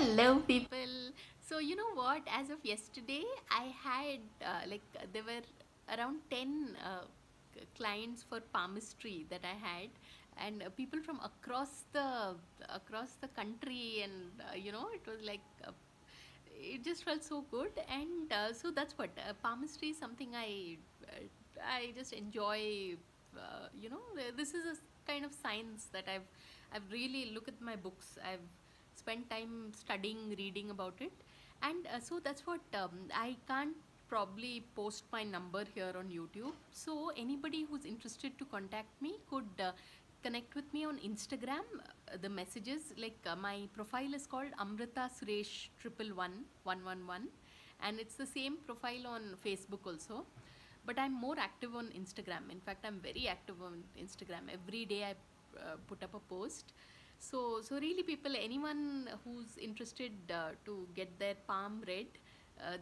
Hello, people. So, you know what? As of yesterday, I had there were around 10 clients for palmistry that I had, and people from across the country, and it was like it just felt so good. And so that's what palmistry is something I just enjoy. This is a kind of science that I've really look at my books. I've spent time studying, reading about it, and so that's what I can't probably post my number here on YouTube. So anybody who's interested to contact me could connect with me on Instagram. The messages my profile is called Amrita Suresh 111, and it's the same profile on Facebook also. But I'm more active on Instagram. In fact, I'm very active on Instagram. Every day I put up a post. So really, people, anyone who's interested to get their palm read,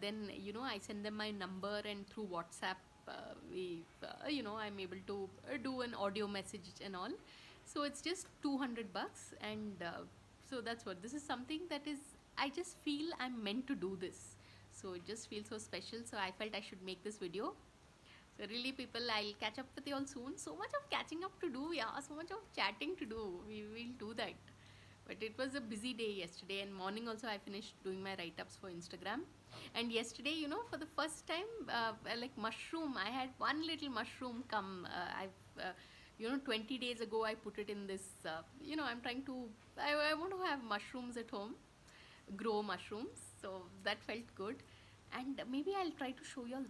then I send them my number, and through WhatsApp, I'm able to do an audio message and all. So it's just $200, and so that's what this is something that is. I just feel I'm meant to do this. So it just feels so special. So I felt I should make this video. So really, people, I'll catch up with you all soon. So much of catching up to do, yeah. So much of chatting to do. We will do that. But it was a busy day yesterday, and morning also I finished doing my write-ups for Instagram. And yesterday, for the first time, like mushroom, I had one little mushroom come. I've 20 days ago I put it in this. I'm trying to. I want to have mushrooms at home, grow mushrooms. So that felt good, and maybe I'll try to show you all